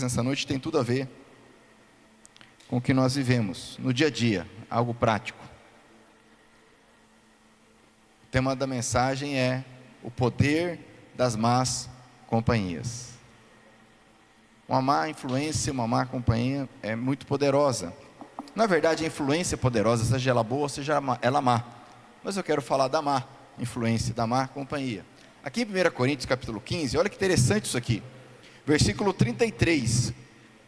Nessa noite tem tudo a ver com o que nós vivemos no dia a dia, algo prático. O tema da mensagem é o poder das más companhias. Uma má influência, uma má companhia é muito poderosa. Na verdade, a influência é poderosa, seja ela boa, seja ela má. Mas eu quero falar da má influência, da má companhia. Aqui em 1 Coríntios capítulo 15, olha que interessante isso aqui. Versículo 33,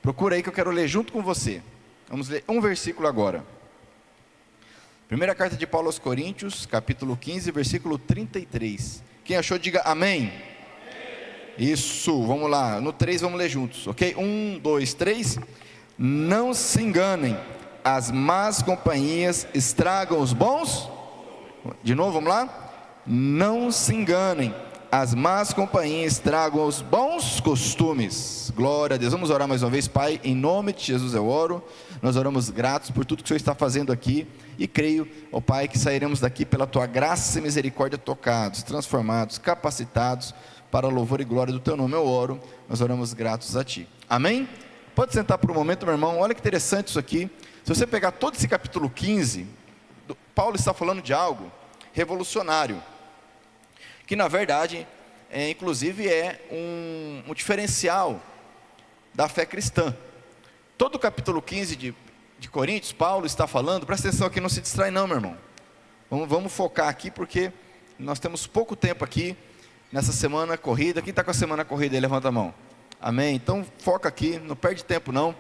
procura aí que eu quero ler junto com você. Vamos ler um versículo agora. Primeira carta de Paulo aos Coríntios, capítulo 15, versículo 33. Quem achou, diga amém. Amém. Isso, vamos lá, no 3 vamos ler juntos, ok? 1, 2, 3. Não se enganem, as más companhias estragam os bons. De novo, vamos lá? Não se enganem, as más companhias estragam os bons costumes. Glória a Deus. Vamos orar mais uma vez. Pai, em nome de Jesus eu oro. Nós oramos gratos por tudo que o Senhor está fazendo aqui. E creio, ó Pai, que sairemos daqui pela Tua graça e misericórdia tocados, transformados, capacitados para a louvor e glória do Teu nome. Eu oro, nós oramos gratos a Ti. Amém? Pode sentar por um momento, meu irmão. Olha que interessante isso aqui. Se você pegar todo esse capítulo 15, Paulo está falando de algo revolucionário, que na verdade, inclusive é um diferencial da fé cristã. Todo o capítulo 15 de Coríntios, Paulo está falando, presta atenção aqui, não se distrai não, meu irmão. Vamos focar aqui, porque nós temos pouco tempo aqui, nessa semana corrida. Quem está com a semana corrida aí, levanta a mão. Amém? Então foca aqui, não perde tempo não,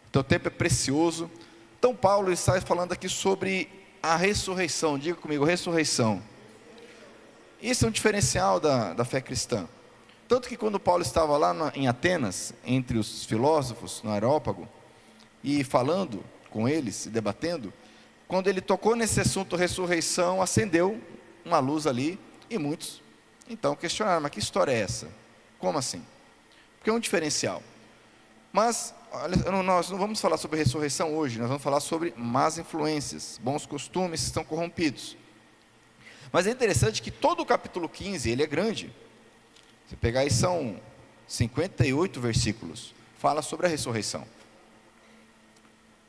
teu tempo é precioso. Então Paulo está falando aqui sobre a ressurreição, diga comigo, ressurreição. Isso é um diferencial da fé cristã. Tanto que quando Paulo estava lá em Atenas, entre os filósofos, no Areópago, e falando com eles, e debatendo, quando ele tocou nesse assunto ressurreição, acendeu uma luz ali, e muitos, então, questionaram, mas que história é essa? Como assim? Porque é um diferencial. Mas, olha, nós não vamos falar sobre ressurreição hoje, nós vamos falar sobre más influências, bons costumes que estão corrompidos. Mas é interessante que todo o capítulo 15, ele é grande. Você pegar aí, são 58 versículos. Fala sobre a ressurreição.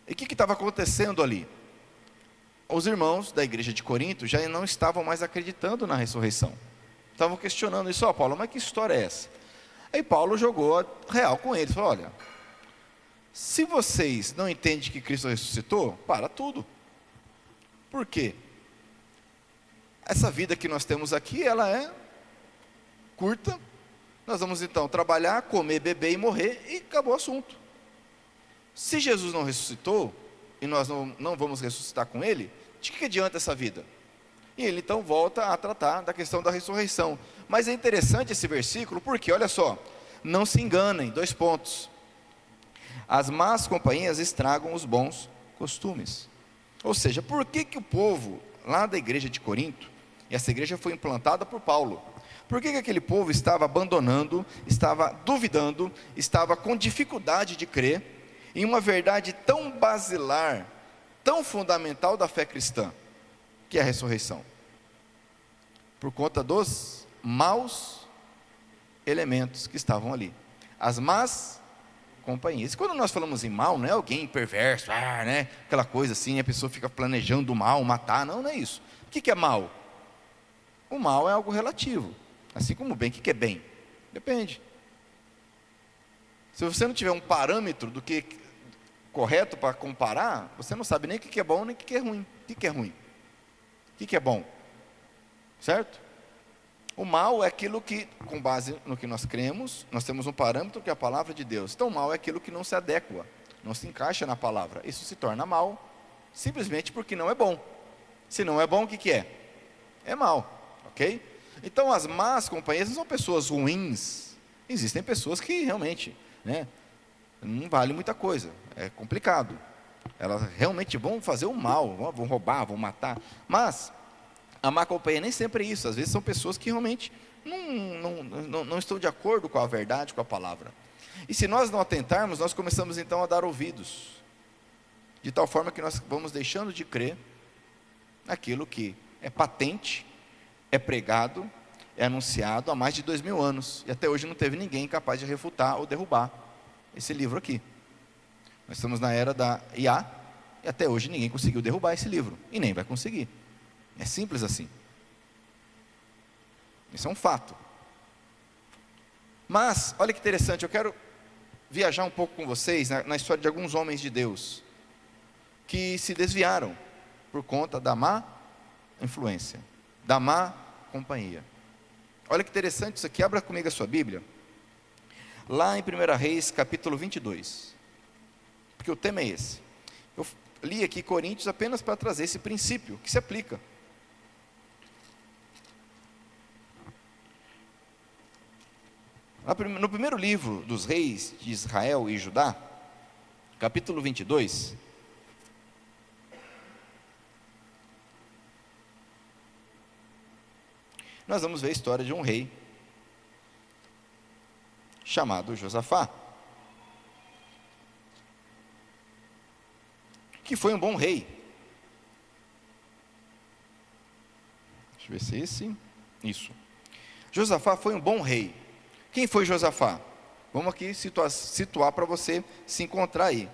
E o que estava acontecendo ali? Os irmãos da igreja de Corinto já não estavam mais acreditando na ressurreição. Estavam questionando isso. Ó, Paulo, mas que história é essa? Aí Paulo jogou a real com eles. Falou, olha, se vocês não entendem que Cristo ressuscitou, para tudo. Por quê? Essa vida que nós temos aqui, ela é curta. Nós vamos então trabalhar, comer, beber e morrer, e acabou o assunto. Se Jesus não ressuscitou, e nós não vamos ressuscitar com Ele, de que adianta essa vida? E ele então volta a tratar da questão da ressurreição. Mas é interessante esse versículo, porque olha só, não se enganem, 2 pontos. As más companhias estragam os bons costumes. Ou seja, por que o povo lá da igreja de Corinto, e essa igreja foi implantada por Paulo, por que aquele povo estava abandonando, estava duvidando, estava com dificuldade de crer em uma verdade tão basilar, tão fundamental da fé cristã, que é a ressurreição? Por conta dos maus elementos que estavam ali, as más companhias. Quando nós falamos em mal, não é alguém perverso, né? Aquela coisa assim, a pessoa fica planejando o mal, matar, não é isso. O que é mal? O mal é algo relativo, assim como o bem. O que é bem? Depende. Se você não tiver um parâmetro do que correto para comparar, você não sabe nem o que é bom nem o que é ruim. O que é ruim? O que é bom? Certo? O mal é aquilo que, com base no que nós cremos, nós temos um parâmetro que é a palavra de Deus. Então o mal é aquilo que não se adequa, não se encaixa na palavra. Isso se torna mal, simplesmente porque não é bom. Se não é bom, o que é? É mal, ok? Então as más companhias não são pessoas ruins. Existem pessoas que realmente, né, não vale muita coisa, é complicado. Elas realmente vão fazer o mal, vão roubar, vão matar. Mas a má companhia nem sempre é isso. Às vezes são pessoas que realmente não estão de acordo com a verdade, com a palavra. E se nós não atentarmos, nós começamos então a dar ouvidos, de tal forma que nós vamos deixando de crer naquilo que é patente, é pregado, é anunciado há mais de 2000 anos, e até hoje não teve ninguém capaz de refutar ou derrubar. esse livro aqui. Nós estamos na era da IA, e até hoje ninguém conseguiu derrubar esse livro, e nem vai conseguir. É simples assim. Isso é um fato. Mas, olha que interessante, eu quero viajar um pouco com vocês na história de alguns homens de Deus, que se desviaram por conta da má influência, da má companhia. Olha que interessante isso aqui, abra comigo a sua Bíblia, lá em 1 Reis, capítulo 22, porque o tema é esse. Eu li aqui Coríntios apenas para trazer esse princípio, que se aplica. No primeiro livro dos reis de Israel e Judá, capítulo 22, nós vamos ver a história de um rei chamado Josafá, que foi um bom rei. Deixa eu ver se é esse. Isso. Josafá foi um bom rei. Quem foi Josafá? Vamos aqui situar para você se encontrar aí.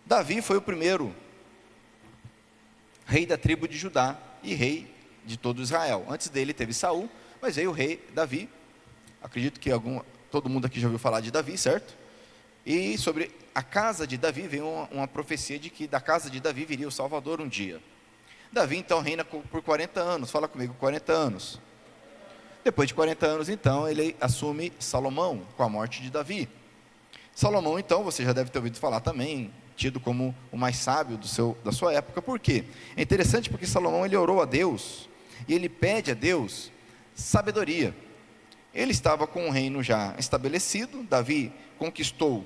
Davi foi o primeiro rei da tribo de Judá e rei de todo Israel. Antes dele teve Saul, mas veio o rei Davi. Acredito que todo mundo aqui já ouviu falar de Davi, certo? E sobre a casa de Davi veio uma profecia de que da casa de Davi viria o Salvador um dia. Davi então reina por 40 anos, fala comigo, 40 anos. Depois de 40 anos então ele assume Salomão com a morte de Davi. Salomão então, você já deve ter ouvido falar também, tido como o mais sábio da sua época. Por quê? É interessante porque Salomão ele orou a Deus e ele pede a Deus sabedoria. Ele estava com um reino já estabelecido, Davi conquistou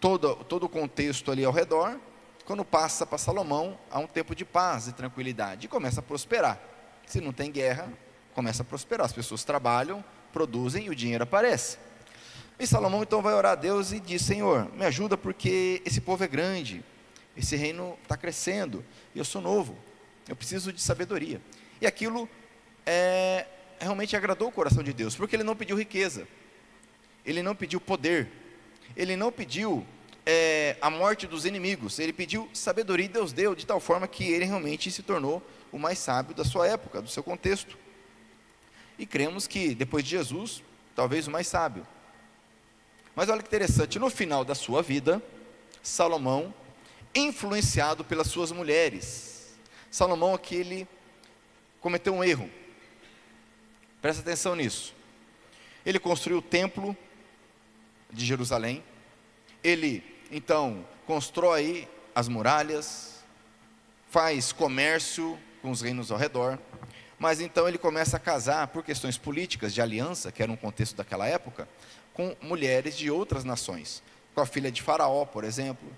todo o contexto ali ao redor. Quando passa para Salomão, há um tempo de paz e tranquilidade, e começa a prosperar. Se não tem guerra, começa a prosperar, as pessoas trabalham, produzem e o dinheiro aparece. E Salomão então vai orar a Deus e diz: Senhor, me ajuda porque esse povo é grande, esse reino está crescendo, e eu sou novo, eu preciso de sabedoria. E aquilo realmente agradou o coração de Deus, porque ele não pediu riqueza, ele não pediu poder, ele não pediu a morte dos inimigos, ele pediu sabedoria, e Deus deu de tal forma que ele realmente se tornou o mais sábio da sua época, do seu contexto. E cremos que depois de Jesus, talvez o mais sábio. Mas olha que interessante, no final da sua vida, Salomão, influenciado pelas suas mulheres, Salomão aqui ele cometeu um erro, presta atenção nisso. Ele construiu o templo de Jerusalém, ele então constrói as muralhas, faz comércio com os reinos ao redor, mas então ele começa a casar por questões políticas, de aliança, que era um contexto daquela época, com mulheres de outras nações, com a filha de Faraó, por exemplo,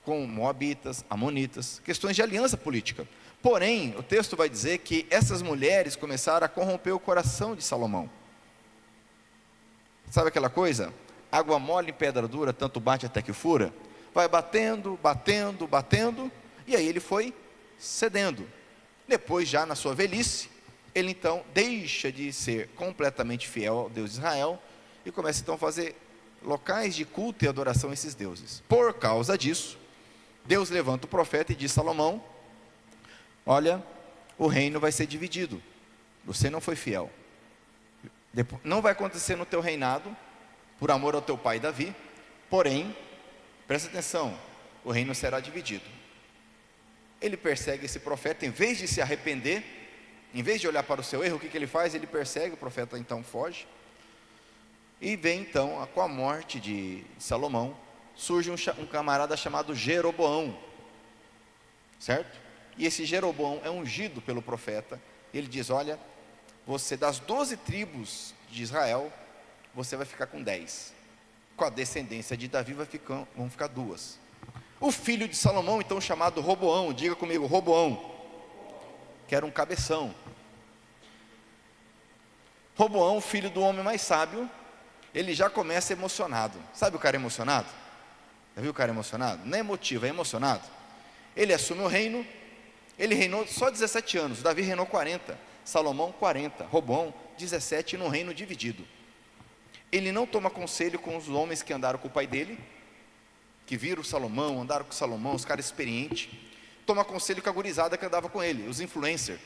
com moabitas, amonitas, questões de aliança política. Porém, o texto vai dizer que essas mulheres começaram a corromper o coração de Salomão. Sabe aquela coisa? Água mole em pedra dura, tanto bate até que fura. Vai batendo, batendo, batendo, e aí ele foi cedendo. Depois, já na sua velhice, ele então deixa de ser completamente fiel ao Deus de Israel e começa então a fazer locais de culto e adoração a esses deuses. Por causa disso, Deus levanta o profeta e diz: Salomão, olha, o reino vai ser dividido, você não foi fiel, não vai acontecer no teu reinado, por amor ao teu pai Davi, porém, presta atenção, o reino será dividido. Ele persegue esse profeta, em vez de se arrepender, em vez de olhar para o seu erro, o que ele faz? Ele persegue, o profeta então foge, e vem então, com a morte de Salomão, surge um camarada chamado Jeroboão, certo? E esse Jeroboão é ungido pelo profeta, ele diz: olha, você das 12 tribos de Israel, você vai ficar com 10, com a descendência de Davi vão ficar 2. O filho de Salomão, então chamado Roboão, diga comigo, Roboão, que era um cabeção. Roboão, filho do homem mais sábio, ele já começa emocionado. Sabe o cara emocionado? Já viu o cara emocionado? Não é emotivo, é emocionado. Ele assume o reino, ele reinou só 17 anos, Davi reinou 40, Salomão 40, Roboão 17, num reino dividido. Ele não toma conselho com os homens que andaram com o pai dele, que viram Salomão, andaram com Salomão, os caras experientes. Toma conselho com a gurizada que andava com ele, os influencers.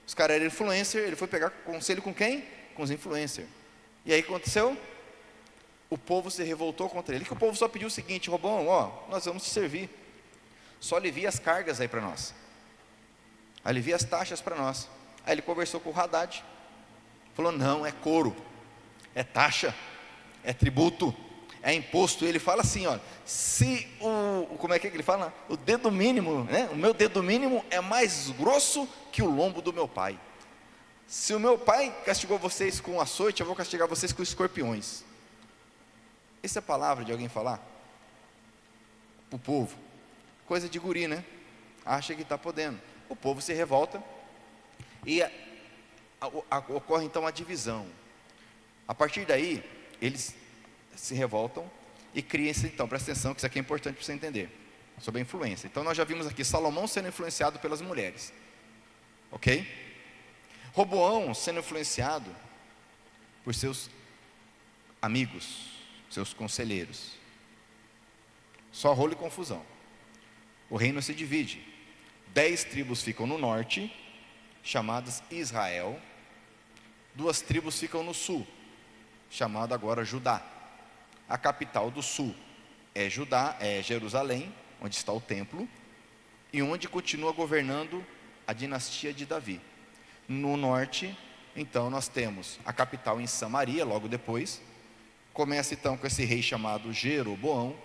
Os caras eram influencer, ele foi pegar conselho com quem? Com os influencers. E aí o que aconteceu? O povo se revoltou contra ele. Que o povo só pediu o seguinte: Roboão, ó, nós vamos te servir, só alivia as cargas aí para nós, alivia as taxas para nós. Aí ele conversou com o Haddad, falou: não, é couro, é taxa, é tributo, é imposto. E ele fala assim: olha, se como é que ele fala? O dedo mínimo, né? O meu dedo mínimo é mais grosso que o lombo do meu pai. Se o meu pai castigou vocês com açoite, eu vou castigar vocês com escorpiões. Essa é a palavra de alguém falar para o povo. Coisa de guri, né? Acha que está podendo. O povo se revolta e ocorre então a divisão. A partir daí, eles se revoltam e criam-se, então, presta atenção que isso aqui é importante para você entender, sobre a influência. Então nós já vimos aqui Salomão sendo influenciado pelas mulheres, ok? Roboão sendo influenciado por seus amigos, seus conselheiros. Só rolo e confusão. O reino se divide. 10 tribos ficam no norte, chamadas Israel. 2 tribos ficam no sul, chamada agora Judá. A capital do sul é Judá, é Jerusalém, onde está o templo, e onde continua governando a dinastia de Davi. No norte, então, nós temos a capital em Samaria, logo depois. Começa então com esse rei chamado Jeroboão.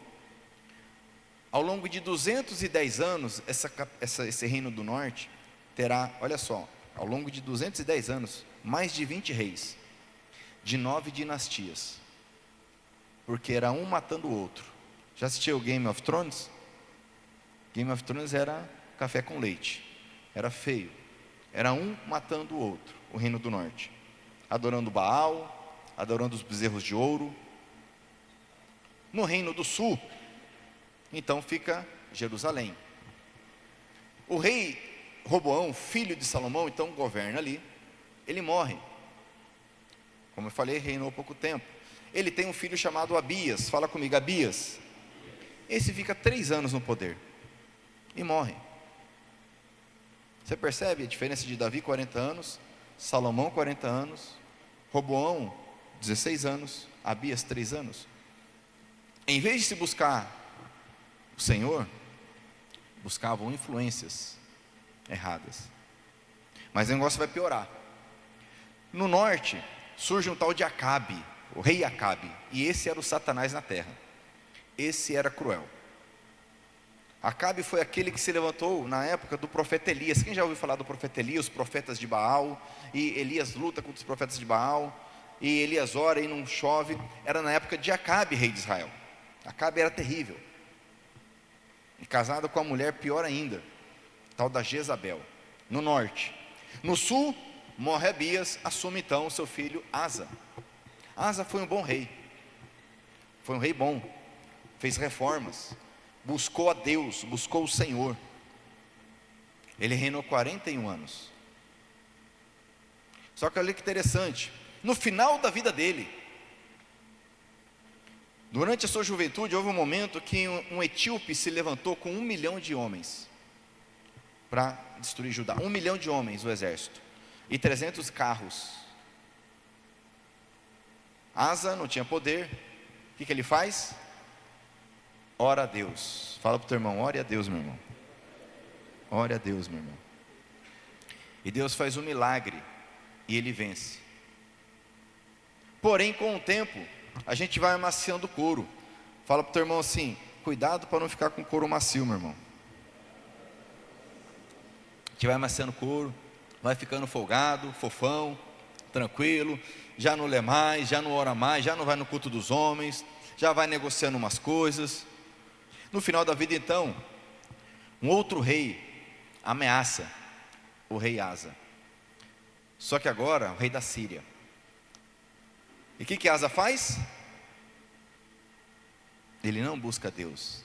Ao longo de 210 anos, esse reino do norte terá, olha só, ao longo de 210 anos, mais de 20 reis, de 9 dinastias, porque era um matando o outro. Já assistiu Game of Thrones? Game of Thrones era café com leite, era feio, era um matando o outro, o reino do norte, adorando Baal, adorando os bezerros de ouro. No reino do sul, então fica Jerusalém. O rei Roboão, filho de Salomão, então governa ali. Ele morre, como eu falei, reinou há pouco tempo. Ele tem um filho chamado Abias, fala comigo, Abias. Esse fica 3 anos no poder e morre. Você percebe a diferença de Davi, 40 anos, Salomão, 40 anos, Roboão, 16 anos, Abias, 3 anos. Em vez de se buscar o Senhor, buscavam influências erradas. Mas o negócio vai piorar. No norte, surge um tal de Acabe, o rei Acabe, e esse era o Satanás na terra. Esse era cruel. Acabe foi aquele que se levantou na época do profeta Elias. Quem já ouviu falar do profeta Elias, os profetas de Baal? E Elias luta contra os profetas de Baal, e Elias ora e não chove. Era na época de Acabe, rei de Israel. Acabe era terrível, e casado com a mulher pior ainda, tal da Jezabel, no norte. No sul, morre Abias, assume então seu filho Asa. Asa foi um bom rei, foi um rei bom, fez reformas, buscou a Deus, buscou o Senhor. Ele reinou 41 anos. Só que olha que interessante, no final da vida dele, durante a sua juventude, houve um momento que um etíope se levantou com 1 milhão de homens para destruir Judá. 1 milhão de homens, o exército, e 300 carros. Asa não tinha poder. O que ele faz? Ora a Deus. Fala para o teu irmão, ore a Deus, meu irmão. Ore a Deus, meu irmão. E Deus faz um milagre, e ele vence. Porém, com o tempo, a gente vai amaciando o couro. Fala para o teu irmão assim, cuidado para não ficar com couro macio, meu irmão. A gente vai amaciando o couro, vai ficando folgado, fofão, tranquilo, já não lê mais, já não ora mais, já não vai no culto dos homens, já vai negociando umas coisas. No final da vida então, um outro rei ameaça o rei Asa. Só que agora, o rei da Síria. E o que Asa faz? Ele não busca Deus.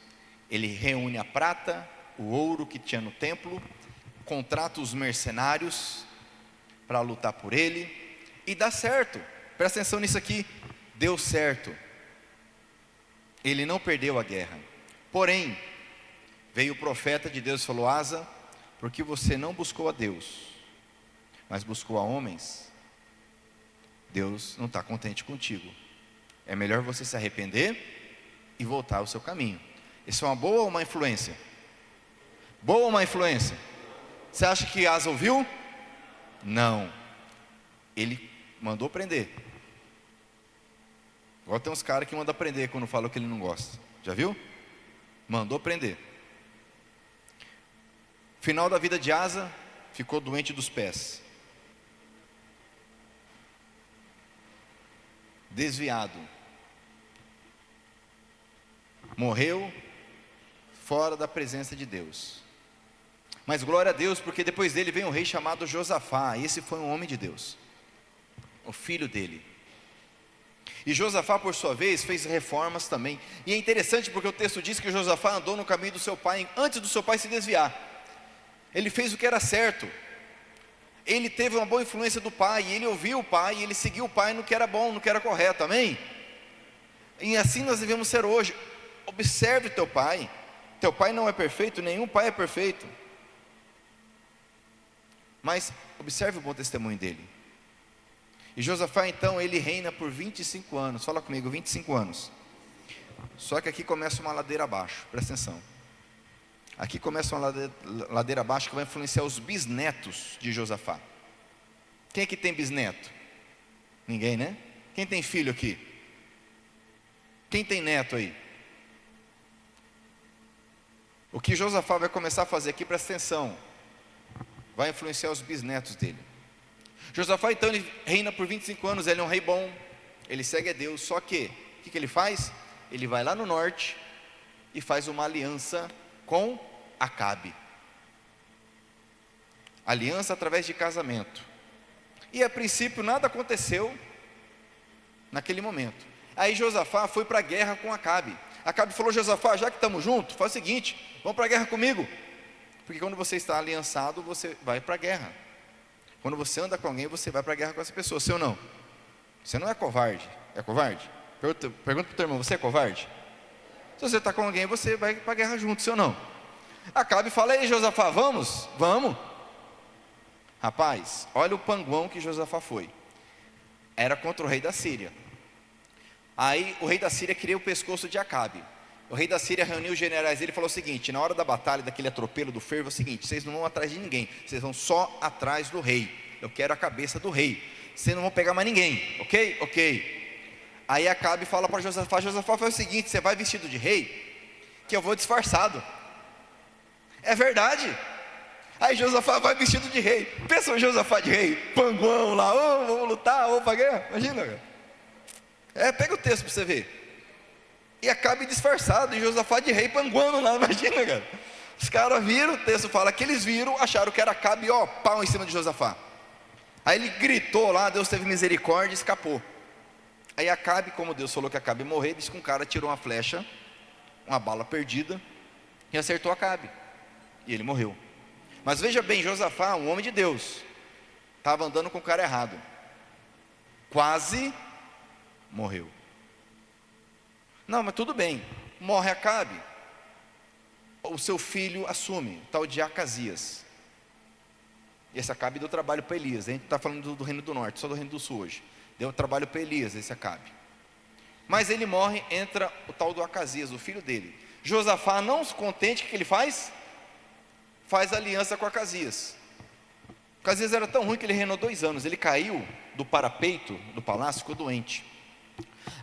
Ele reúne a prata, o ouro que tinha no templo, contrata os mercenários para lutar por ele, e dá certo. Presta atenção nisso aqui. deu certo, ele não perdeu a guerra. Porém, veio o profeta de Deus e falou: Asa, porque você não buscou a Deus, mas buscou a homens, Deus não está contente contigo. É melhor você se arrepender e voltar ao seu caminho. Isso é uma boa ou uma influência? Boa ou má influência? Você acha que Asa ouviu? Não. Ele mandou prender. Igual tem uns caras que mandam prender quando falam que ele não gosta. Já viu? Mandou prender. Final da vida de Asa, ficou doente dos pés. Desviado. Morreu fora da presença de Deus. Mas glória a Deus, porque depois dele vem um rei chamado Josafá. Esse foi um homem de Deus, o filho dele. E Josafá, por sua vez, fez reformas também. E é interessante porque o texto diz que Josafá andou no caminho do seu pai, antes do seu pai se desviar. Ele fez o que era certo. Ele teve uma boa influência do pai, e ele ouviu o pai, e ele seguiu o pai no que era bom, no que era correto, amém? E assim nós devemos ser hoje. Observe teu pai. Teu pai não é perfeito, nenhum pai é perfeito. Mas observe o bom testemunho dele. E Josafá então, ele reina por 25 anos. Fala comigo, 25 anos. Só que aqui começa uma ladeira abaixo, presta atenção. Aqui começa uma ladeira abaixo que vai influenciar os bisnetos de Josafá. Quem é que tem bisneto? Ninguém, né? Quem tem filho aqui? Quem tem neto aí? O que Josafá vai começar a fazer aqui, presta atenção, vai influenciar os bisnetos dele. Josafá então, ele reina por 25 anos, ele é um rei bom, ele segue a Deus. Só que, o que ele faz? Ele vai lá no norte e faz uma aliança com Acabe. Aliança através de casamento. E a princípio nada aconteceu naquele momento. Aí Josafá foi para a guerra com Acabe. Acabe falou: Josafá, já que estamos juntos, faz o seguinte, vamos para a guerra comigo. Porque quando você está aliançado, você vai para a guerra. Quando você anda com alguém, você vai para a guerra com essa pessoa, sim ou não? Você não é covarde. É covarde? Pergunta para o teu irmão, você é covarde? Se você está com alguém, você vai para a guerra junto, sim ou não? Acabe fala: ei Josafá, vamos? Vamos. Rapaz, olha o panguão que Josafá foi. Era contra o rei da Síria. Aí o rei da Síria queria o pescoço de Acabe. O rei da Síria reuniu os generais dele e falou o seguinte: na hora da batalha, daquele atropelo do fervo, é o seguinte, vocês não vão atrás de ninguém, vocês vão só atrás do rei. Eu quero a cabeça do rei, vocês não vão pegar mais ninguém, ok? Ok. Aí Acabe fala para Josafá: Josafá, faz o seguinte, você vai vestido de rei, que eu vou disfarçado. É verdade. Aí Josafá vai vestido de rei. Pensa o Josafá de rei, panguão lá, vamos lutar, vamos para a guerra. Imagina, cara. Pega o texto para você ver. E Acabe disfarçado, e Josafá de rei panguando lá, imagina, cara. Os caras viram, o texto fala que eles viram, acharam que era Acabe, ó, pau em cima de Josafá. Aí ele gritou lá, Deus teve misericórdia e escapou. Aí Acabe, como Deus falou que Acabe ia morrer, disse que um cara tirou uma flecha, uma bala perdida, e acertou Acabe. E ele morreu. Mas veja bem, Josafá, um homem de Deus, estava andando com o cara errado. Quase morreu. Não, mas tudo bem. Morre Acabe. O seu filho assume, tal de Acasias. E esse Acabe deu trabalho para Elias. A gente está falando do reino do norte, só do reino do sul hoje. Deu trabalho para Elias, esse Acabe. Mas ele morre, entra o tal do Acasias, o filho dele. Josafá, não contente, o que ele faz? Faz aliança com Acasias. Acasias era tão ruim que ele reinou 2 anos. Ele caiu do parapeito do palácio, ficou doente.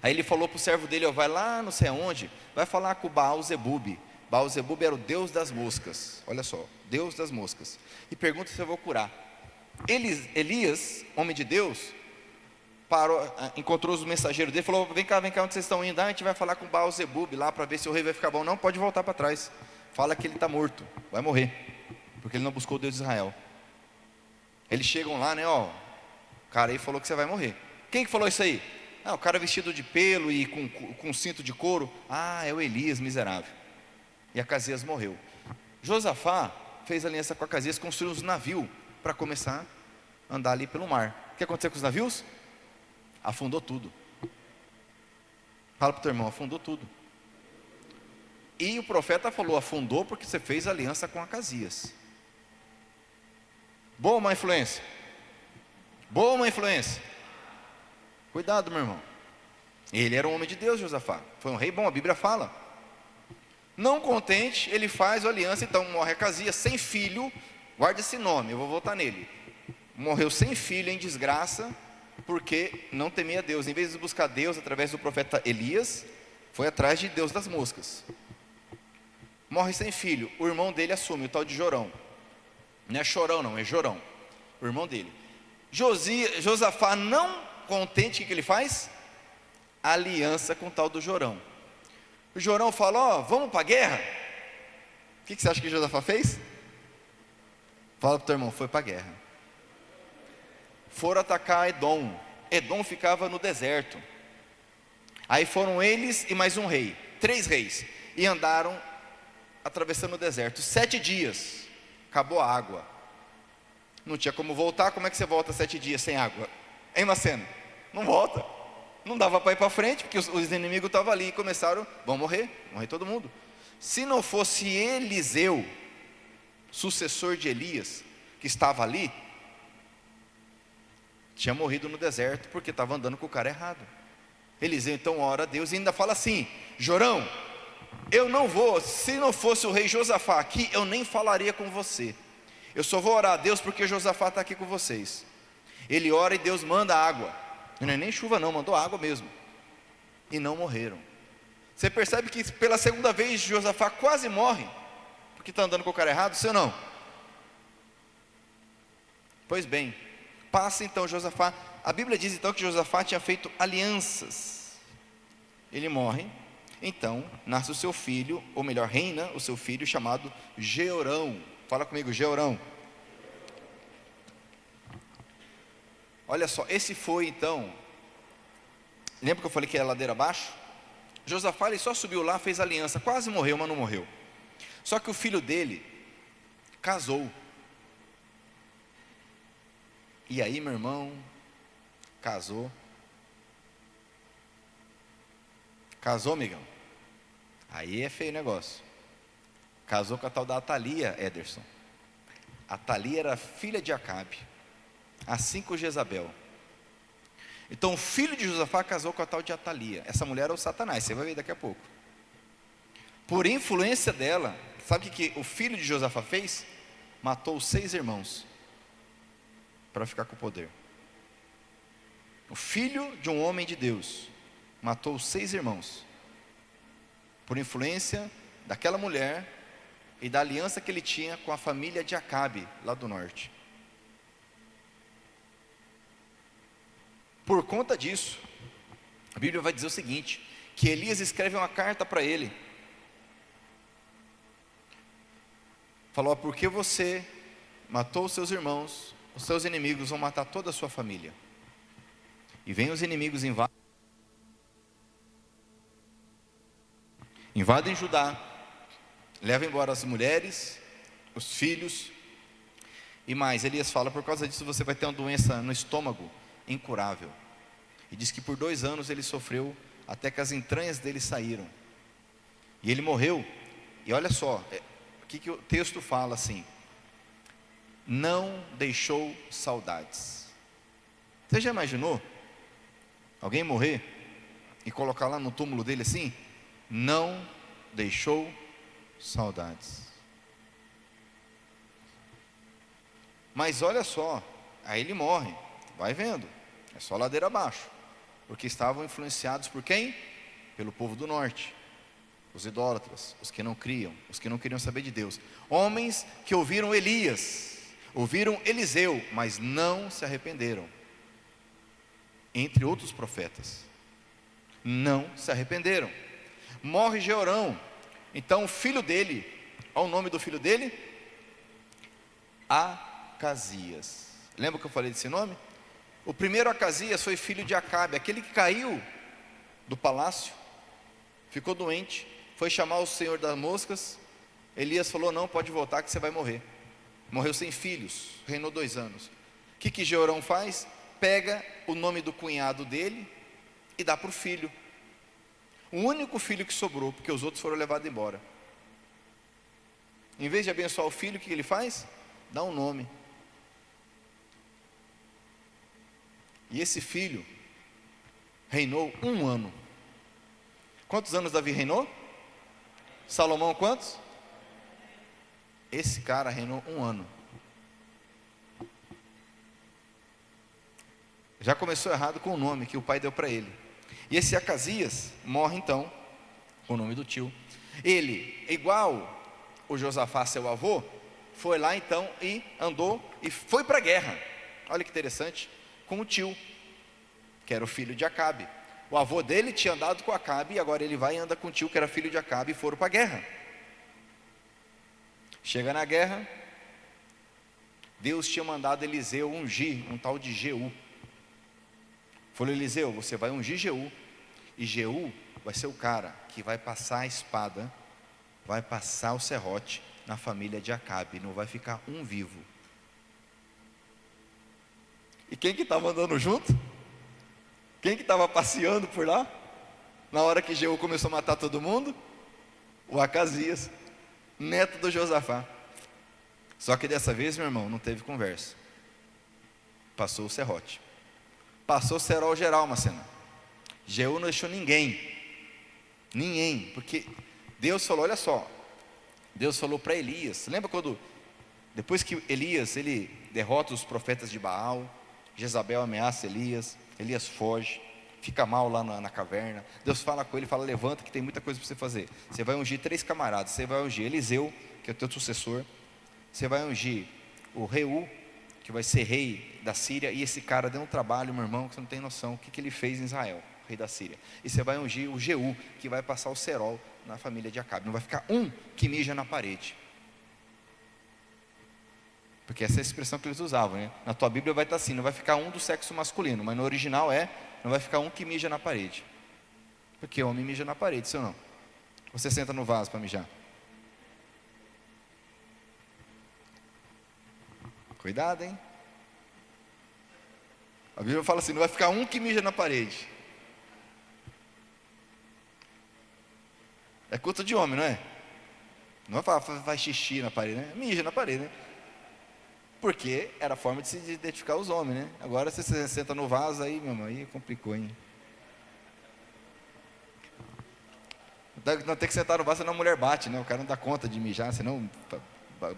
Aí ele falou para o servo dele: ó, vai lá não sei aonde, vai falar com o Baal-Zebub. Baal-Zebub era o deus das moscas. Olha só, deus das moscas. E pergunta se eu vou curar. Elias, homem de Deus, parou, encontrou os mensageiros dele, falou: vem cá, onde vocês estão indo? A gente vai falar com o Baal-Zebub lá para ver se o rei vai ficar bom. Não, pode voltar para trás. Fala que ele está morto, vai morrer, porque ele não buscou o Deus de Israel. Eles chegam lá, né, ó, o cara aí falou que você vai morrer. Quem que falou isso aí? O cara vestido de pelo e com cinto de couro. É o Elias, miserável. E Acasias morreu. Josafá fez aliança com Acasias, construiu uns navios para começar a andar ali pelo mar. O que aconteceu com os navios? Afundou tudo. Fala para o teu irmão, afundou tudo. E o profeta falou, afundou porque você fez aliança com Acasias. Boa ou má influência? Boa ou má influência? Cuidado, meu irmão. Ele era um homem de Deus, Josafá. Foi um rei bom, a Bíblia fala. Não contente, ele faz a aliança, então morre Acasias sem filho. Guarde esse nome, eu vou voltar nele. Morreu sem filho, em desgraça, porque não temia Deus. Em vez de buscar Deus através do profeta Elias, foi atrás de Deus das moscas. Morre sem filho, o irmão dele assume, o tal de Jorão. Não é Chorão não, é Jorão, o irmão dele. Josafá, não contente, o que ele faz? Aliança com o tal do Jorão. O Jorão fala, ó, vamos para a guerra? O que você acha que Josafá fez? Fala para o teu irmão, foi para a guerra. Foram atacar Edom. Edom ficava no deserto. Aí foram eles e mais um rei, 3 reis, e andaram atravessando o deserto, 7 dias, acabou a água, não tinha como voltar. Como é que você volta 7 dias sem água? Hein, Maceno? Não volta, não dava para ir para frente, porque os inimigos estavam ali, e começaram, vão morrer todo mundo. Se não fosse Eliseu, sucessor de Elias, que estava ali, tinha morrido no deserto, porque estava andando com o cara errado. Eliseu então ora a Deus e ainda fala assim, Jorão, eu não vou, se não fosse o rei Josafá aqui, eu nem falaria com você, eu só vou orar a Deus porque Josafá está aqui com vocês. Ele ora e Deus manda água, não é nem chuva não, mandou água mesmo, e não morreram. Você percebe que pela segunda vez Josafá quase morre, porque está andando com o cara errado, sim ou não? Pois bem, passa então Josafá, a Bíblia diz então que Josafá tinha feito alianças, ele morre, então nasce o seu filho, ou melhor, reina o seu filho chamado Jeorão. Fala comigo, Jeorão. Olha só, esse foi então, lembra que eu falei que era ladeira abaixo? Josafá ele só subiu lá, fez aliança, quase morreu, mas não morreu. Só que o filho dele casou. E aí, meu irmão, casou, amigão, aí é feio o negócio. Casou com a tal da Atalia, Ederson. Atalia era filha de Acabe, assim como Jezabel. Então o filho de Josafá casou com a tal de Atalia. Essa mulher é o Satanás, você vai ver daqui a pouco. Por influência dela, sabe o que o filho de Josafá fez? Matou os 6 irmãos para ficar com o poder. O filho de um homem de Deus matou os 6 irmãos por influência daquela mulher e da aliança que ele tinha com a família de Acabe lá do norte. Por conta disso, a Bíblia vai dizer o seguinte, que Elias escreve uma carta para ele, falou, porque você matou os seus irmãos, os seus inimigos vão matar toda a sua família. E vem os inimigos, invadem Judá, levam embora as mulheres, os filhos, e mais, Elias fala, por causa disso você vai ter uma doença no estômago, incurável. E diz que por 2 anos ele sofreu, até que as entranhas dele saíram. E ele morreu, e olha só, o que o texto fala assim, não deixou saudades. Você já imaginou alguém morrer e colocar lá no túmulo dele assim? Não deixou saudades. Mas olha só, aí ele morre, vai vendo, é só ladeira abaixo, porque estavam influenciados por quem? Pelo povo do norte, os idólatras, os que não criam, os que não queriam saber de Deus, homens que ouviram Elias, ouviram Eliseu, mas não se arrependeram, entre outros profetas, não se arrependeram. Morre Jeorão, então o filho dele, olha o nome do filho dele, Acasias. Lembra que eu falei desse nome? O primeiro Acasias foi filho de Acabe, aquele que caiu do palácio, ficou doente, foi chamar o senhor das moscas. Elias falou, não, pode voltar que você vai morrer. Morreu sem filhos, reinou 2 anos. O que Jeorão faz? Pega o nome do cunhado dele e dá para o filho. O único filho que sobrou, porque os outros foram levados embora. Em vez de abençoar o filho, o que ele faz? Dá um nome. E esse filho reinou 1 ano. Quantos anos Davi reinou? Salomão quantos? Esse cara reinou 1 ano. Já começou errado com o nome que o pai deu para ele. E esse Acasias morre então, com o nome do tio. Ele, igual o Josafá, seu avô, foi lá então e andou e foi para a guerra. Olha que interessante, com o tio, que era o filho de Acabe. O avô dele tinha andado com Acabe e agora ele vai e anda com o tio, que era filho de Acabe, e foram para a guerra. Chega na guerra, Deus tinha mandado Eliseu ungir um tal de Jeú. Falou: Eliseu, você vai ungir Jeú, e Jeú vai ser o cara que vai passar a espada, vai passar o serrote na família de Acabe, não vai ficar um vivo. E quem que estava andando junto? Quem que estava passeando por lá? Na hora que Jeú começou a matar todo mundo? O Acasias, neto do Josafá. Só que dessa vez, meu irmão, não teve conversa. Passou o serrote. Passou o cerol geral, Macena. Jeú não deixou ninguém, porque Deus falou, olha só, Deus falou para Elias, lembra quando, depois que Elias, ele derrota os profetas de Baal, Jezabel ameaça Elias, Elias foge, fica mal lá na caverna, Deus fala com ele, fala: levanta que tem muita coisa para você fazer, você vai ungir 3 camaradas, você vai ungir Eliseu, que é o teu sucessor, você vai ungir o Reú, que vai ser rei da Síria, e esse cara deu um trabalho, meu irmão, que você não tem noção, o que ele fez em Israel, rei da Síria, e você vai ungir o Jeú, que vai passar o cerol na família de Acabe, não vai ficar um que mija na parede, porque essa é a expressão que eles usavam, né? Na tua Bíblia vai estar assim, não vai ficar um do sexo masculino, mas no original não vai ficar um que mija na parede, porque o homem mija na parede, sim ou não? Você senta no vaso para mijar? Cuidado, hein? A Bíblia fala assim, não vai ficar um que mija na parede. É culto de homem, não é? Não vai falar, faz xixi na parede, né? Mija na parede, né? Porque era a forma de se identificar os homens, né? Agora você senta no vaso aí, meu irmão, aí complicou, hein? Não tem que sentar no vaso, senão a mulher bate, né? O cara não dá conta de mijar, senão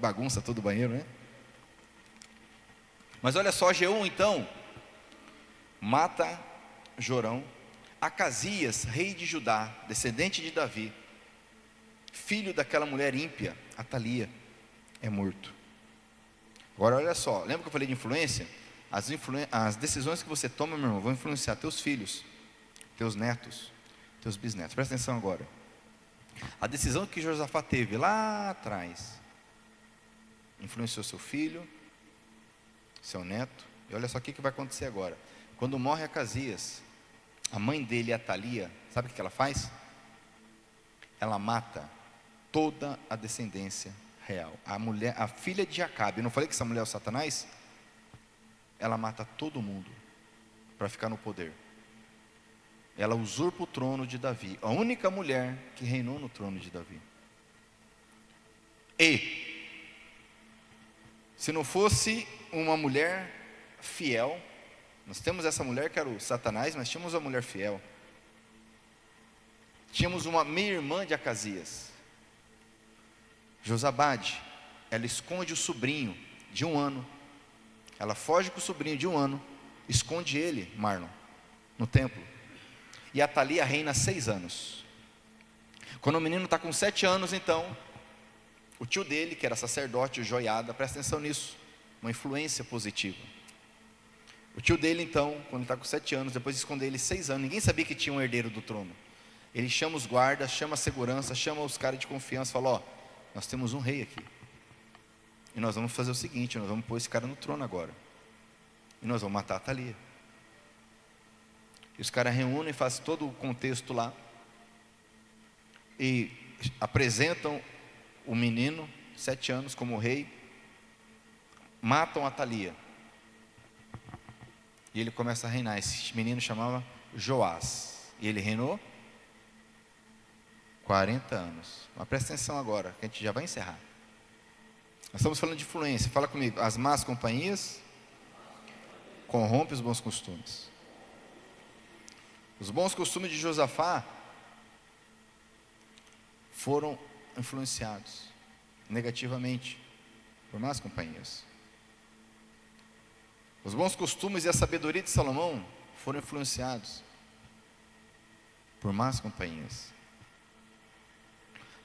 bagunça todo o banheiro, né? Mas olha só, Jeú então mata Jorão. Acasias, rei de Judá, descendente de Davi, filho daquela mulher ímpia, Atalia, é morto. Agora olha só, lembra que eu falei de influência? As decisões que você toma, meu irmão, vão influenciar teus filhos, teus netos, teus bisnetos. Presta atenção agora. A decisão que Josafá teve lá atrás influenciou seu filho, seu neto. E olha só o que vai acontecer agora. Quando morre Acasias, a mãe dele, Atalia, sabe o que ela faz? Ela mata toda a descendência real. A filha de Acabe, eu não falei que essa mulher é o Satanás? Ela mata todo mundo para ficar no poder. Ela usurpa o trono de Davi, a única mulher que reinou no trono de Davi. E se não fosse uma mulher fiel, nós temos essa mulher que era o Satanás, mas tínhamos uma mulher fiel. Tínhamos uma meia-irmã de Acasias, Josabade. Ela esconde o sobrinho de 1 ano. Ela foge com o sobrinho de 1 ano, esconde ele, Marlon, no templo. E Atalia reina 6 anos. Quando o menino está com 7 anos, então, o tio dele, que era sacerdote, o Joiada, presta atenção nisso, uma influência positiva. O tio dele, então, quando está com 7 anos, depois de esconder ele 6 anos, ninguém sabia que tinha um herdeiro do trono. Ele chama os guardas, chama a segurança, chama os caras de confiança, fala: ó, nós temos um rei aqui. E nós vamos fazer o seguinte, nós vamos pôr esse cara no trono agora. E nós vamos matar a Atalia. E os caras reúnem, fazem todo o contexto lá. E apresentam o menino, 7 anos, como rei. Matam a Atalia. E ele começa a reinar. Esse menino chamava Joás. E ele reinou 40 anos. Mas presta atenção agora, que a gente já vai encerrar. Nós estamos falando de influência. Fala comigo. As más companhias corrompem os bons costumes. Os bons costumes de Josafá foram influenciados negativamente por más companhias. Os bons costumes e a sabedoria de Salomão foram influenciados por más companhias.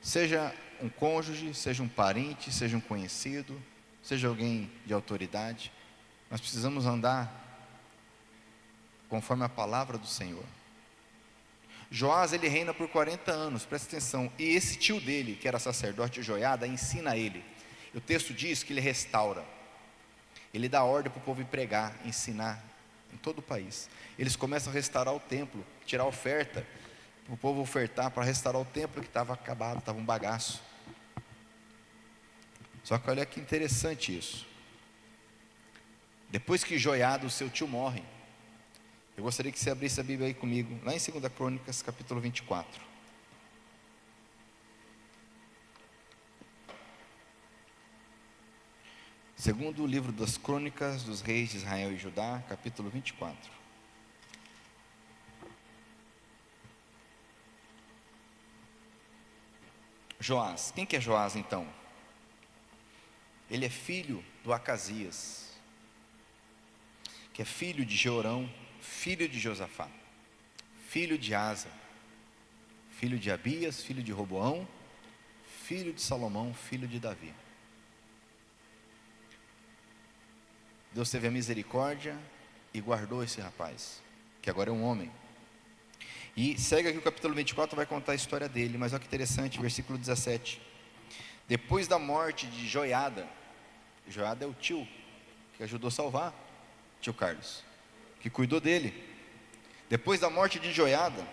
Seja um cônjuge, seja um parente, seja um conhecido, seja alguém de autoridade, nós precisamos andar conforme a palavra do Senhor. Joás, ele reina por 40 anos, presta atenção, e esse tio dele, que era sacerdote de Joiada, ensina ele. O texto diz que ele restaura, ele dá ordem para o povo ir pregar, ensinar em todo o país. Eles começam a restaurar o templo, tirar oferta, para o povo ofertar para restaurar o templo que estava acabado, estava um bagaço. Só que olha que interessante isso. Depois que Joiada, o seu tio, morre, eu gostaria que você abrisse a Bíblia aí comigo, lá em 2 Crônicas, capítulo 24. Segundo o livro das Crônicas dos Reis de Israel e Judá, capítulo 24. Joás. Quem que é Joás então? Ele é filho do Acasias, que é filho de Jeorão, filho de Josafá, filho de Asa, filho de Abias, filho de Roboão, filho de Salomão, filho de Davi. Deus teve a misericórdia e guardou esse rapaz, que agora é um homem. E segue aqui o capítulo 24, vai contar a história dele, mas olha que interessante, versículo 17. Depois da morte de Joiada, Joiada é o tio que ajudou a salvar, tio Carlos, que cuidou dele. Depois da morte de Joiada,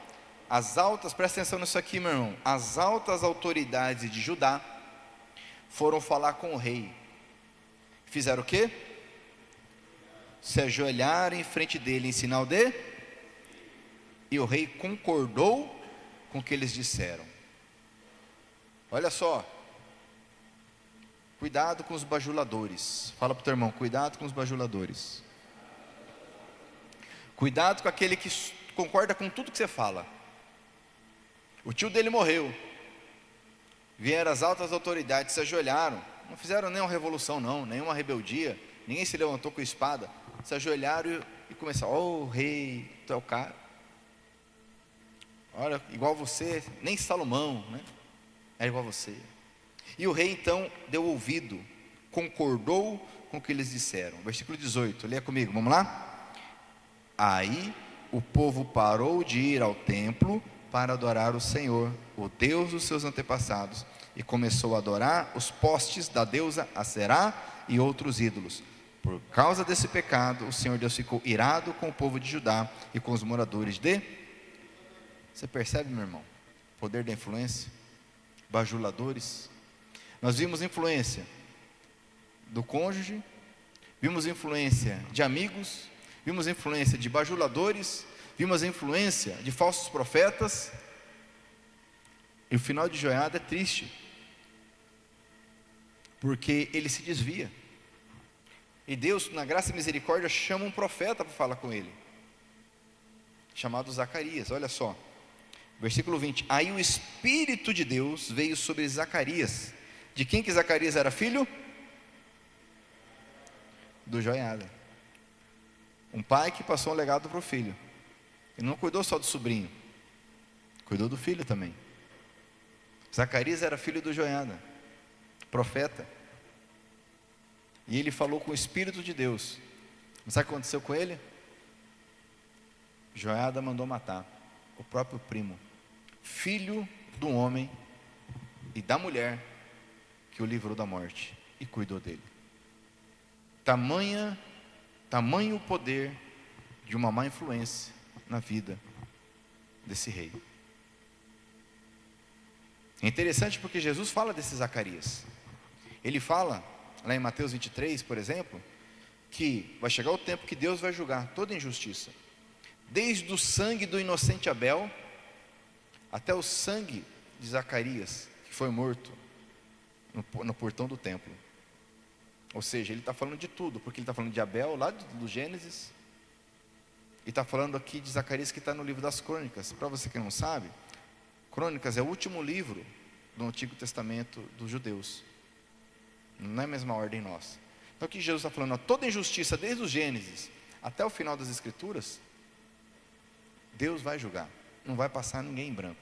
as altas, presta atenção nisso aqui, meu irmão, as altas autoridades de Judá foram falar com o rei. Fizeram o quê? Se ajoelharam em frente dele em sinal de... E o rei concordou com o que eles disseram. Olha só. Cuidado com os bajuladores. Fala para o teu irmão, cuidado com os bajuladores. Cuidado com aquele que concorda com tudo que você fala. O tio dele morreu. Vieram as altas autoridades, se ajoelharam. Não fizeram nenhuma revolução não, nenhuma rebeldia. Ninguém se levantou com espada. Se ajoelharam e começaram, oh rei, tu é o cara. Olha, igual você, nem Salomão, né? Era igual a você. E o rei então deu ouvido, concordou com o que eles disseram. Versículo 18, leia comigo, vamos lá? Aí o povo parou de ir ao templo para adorar o Senhor, o Deus dos seus antepassados, e começou a adorar os postes da deusa Aserá e outros ídolos. Por causa desse pecado, o Senhor Deus ficou irado com o povo de Judá e com os moradores de... Você percebe, meu irmão? Poder da influência, bajuladores. Nós vimos influência do cônjuge, vimos influência de amigos, vimos influência de bajuladores, vimos influência de falsos profetas. E o final de Joiada é triste, porque ele se desvia. E Deus, na graça e misericórdia, chama um profeta para falar com ele, chamado Zacarias. Olha só. Versículo 20, aí o Espírito de Deus veio sobre Zacarias. De quem que Zacarias era filho? Do Joiada. Um pai que passou um legado para o filho. Ele não cuidou só do sobrinho, cuidou do filho também. Zacarias era filho do Joiada, profeta. E ele falou com o Espírito de Deus. Sabe o que aconteceu com ele? Joiada mandou matar o próprio primo, filho do homem e da mulher que o livrou da morte e cuidou dele. Tamanho o poder de uma má influência na vida desse rei. É interessante porque Jesus fala desse Zacarias. Ele fala, lá em Mateus 23, por exemplo, que vai chegar o tempo que Deus vai julgar toda injustiça. Desde o sangue do inocente Abel, até o sangue de Zacarias, que foi morto no portão do templo. Ou seja, ele está falando de tudo, porque ele está falando de Abel, lá do Gênesis, e está falando aqui de Zacarias, que está no livro das Crônicas. Para você que não sabe, Crônicas é o último livro do Antigo Testamento dos judeus, não é a mesma ordem nossa. Então aqui Jesus está falando, toda injustiça, desde o Gênesis até o final das Escrituras, Deus vai julgar, não vai passar ninguém em branco.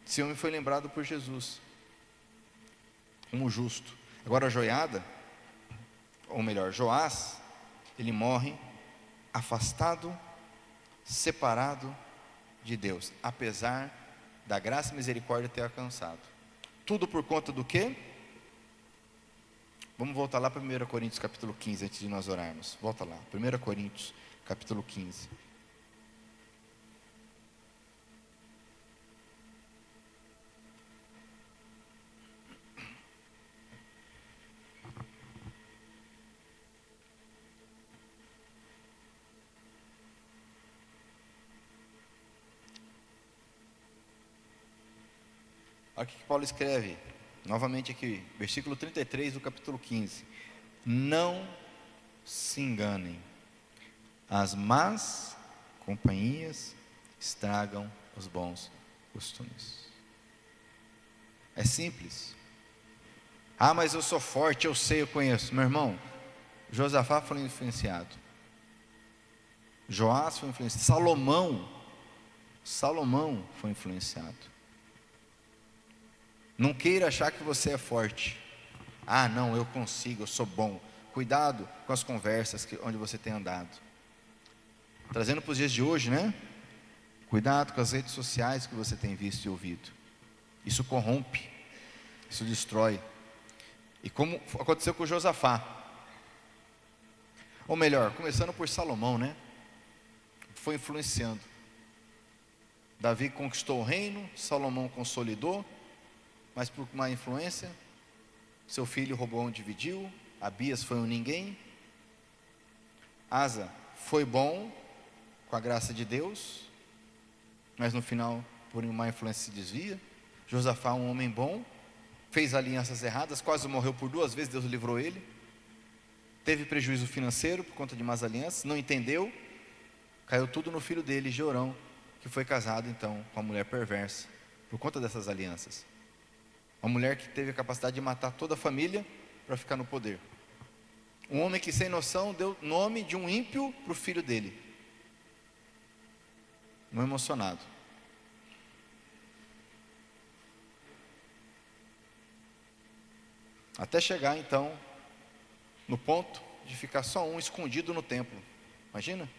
Esse homem foi lembrado por Jesus como justo. Agora Joiada, ou melhor, Joás, ele morre afastado, separado de Deus, apesar da graça e misericórdia ter alcançado. Tudo por conta do quê? Vamos voltar lá para 1 Coríntios capítulo 15, antes de nós orarmos. Volta lá, 1 Coríntios capítulo 15. Olha o que Paulo escreve, novamente aqui, versículo 33 do capítulo 15. Não se enganem, as más companhias estragam os bons costumes. É simples. Ah, mas eu sou forte, eu sei, eu conheço. Meu irmão, Josafá foi influenciado, Joás foi influenciado, Salomão foi influenciado. Não queira achar que você é forte. Ah, não, eu consigo, eu sou bom. Cuidado com as conversas onde você tem andado. Trazendo para os dias de hoje, né? Cuidado com as redes sociais que você tem visto e ouvido. Isso corrompe, isso destrói. E como aconteceu com Josafá. Ou melhor, começando por Salomão, né? Foi influenciando. Davi conquistou o reino, Salomão consolidou, mas por má influência, seu filho Roboão dividiu, Abias foi um ninguém, Asa foi bom, com a graça de Deus, mas no final, por má influência, se desvia. Josafá, um homem bom, fez alianças erradas, quase morreu por 2 vezes, Deus livrou ele, teve prejuízo financeiro por conta de más alianças, não entendeu, caiu tudo no filho dele, Jorão, que foi casado então com uma mulher perversa, por conta dessas alianças. Uma mulher que teve a capacidade de matar toda a família para ficar no poder. Um homem que sem noção deu nome de um ímpio para o filho dele. Um emocionado. Até chegar então no ponto de ficar só um escondido no templo. Imagina?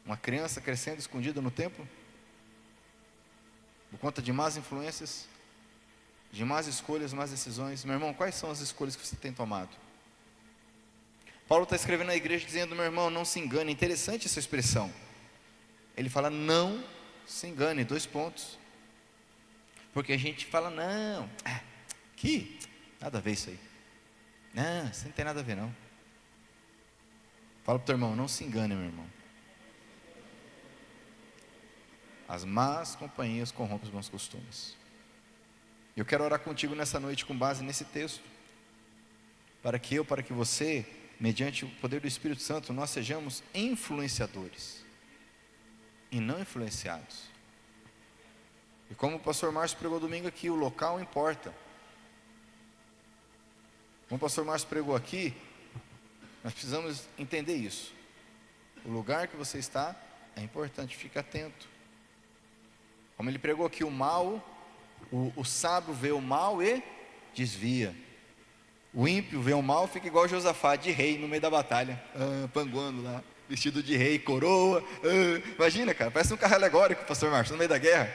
Uma criança crescendo escondida no templo. Por conta de más influências, de más escolhas, más decisões. Meu irmão, quais são as escolhas que você tem tomado? Paulo está escrevendo à igreja dizendo, meu irmão, não se engane. Interessante essa expressão. Ele fala, não se engane, 2 pontos. Porque a gente fala, não, que nada a ver isso aí. Não, isso não tem nada a ver não. Fala para o teu irmão, não se engane, meu irmão. As más companhias corrompem os bons costumes. Eu quero orar contigo nessa noite com base nesse texto, para que você, mediante o poder do Espírito Santo, nós sejamos influenciadores e não influenciados. E como o pastor Márcio pregou domingo aqui, o local importa. Como o pastor Márcio pregou aqui, nós precisamos entender isso. O lugar que você está é importante, fique atento. Como ele pregou aqui, o mal, o sábio vê o mal e desvia. O ímpio vê o mal, fica igual Josafá, de rei no meio da batalha, panguando lá, vestido de rei, coroa. Imagina, cara, parece um carro alegórico, pastor Márcio, no meio da guerra.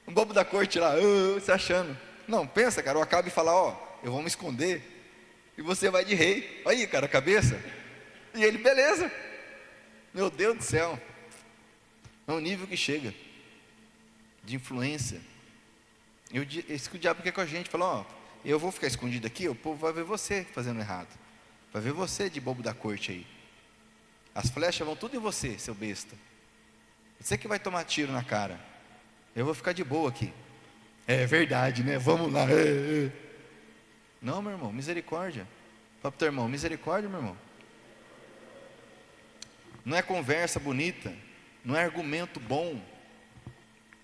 Um bobo da corte lá, se achando. Não, pensa, cara, o Acabe fala, eu vou me esconder, e você vai de rei. Olha aí, cara, a cabeça. E ele, beleza. Meu Deus do céu. É um nível que chega de influência. Isso que o diabo quer com a gente. Fala, eu vou ficar escondido aqui, o povo vai ver você fazendo errado. Vai ver você de bobo da corte aí. As flechas vão tudo em você, seu besta. Você que vai tomar tiro na cara. eu vou ficar de boa aqui. É verdade, né? Vamos lá. Não, meu irmão, misericórdia. Fala para o teu irmão, misericórdia, meu irmão. Não é conversa bonita, não é argumento bom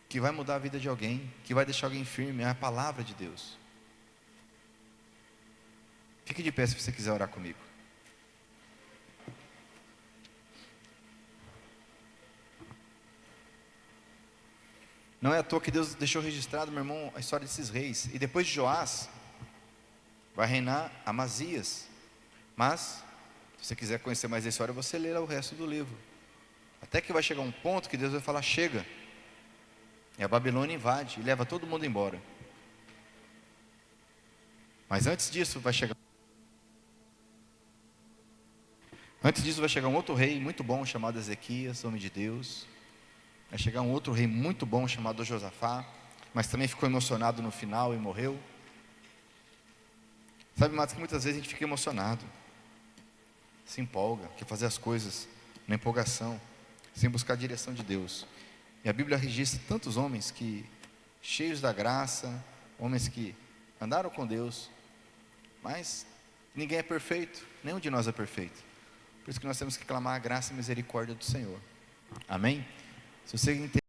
que vai mudar a vida de alguém, que vai deixar alguém firme, é a palavra de Deus. Fique de pé se você quiser orar comigo. Não é à toa que Deus deixou registrado, meu irmão, a história desses reis. E depois de Joás, vai reinar Amazias. Mas, se você quiser conhecer mais a história, você lerá o resto do livro. Até que vai chegar um ponto que Deus vai falar, chega. E a Babilônia invade e leva todo mundo embora. Mas antes disso vai chegar um outro rei muito bom chamado Ezequias, homem de Deus. Vai chegar um outro rei muito bom chamado Josafá, mas também ficou emocionado no final e morreu. Sabe, mas que muitas vezes a gente fica emocionado, se empolga, quer fazer as coisas na empolgação, sem buscar a direção de Deus. E a Bíblia registra tantos homens que, cheios da graça, homens que andaram com Deus, mas ninguém é perfeito, nenhum de nós é perfeito. Por isso que nós temos que clamar a graça e misericórdia do Senhor. Amém? Se você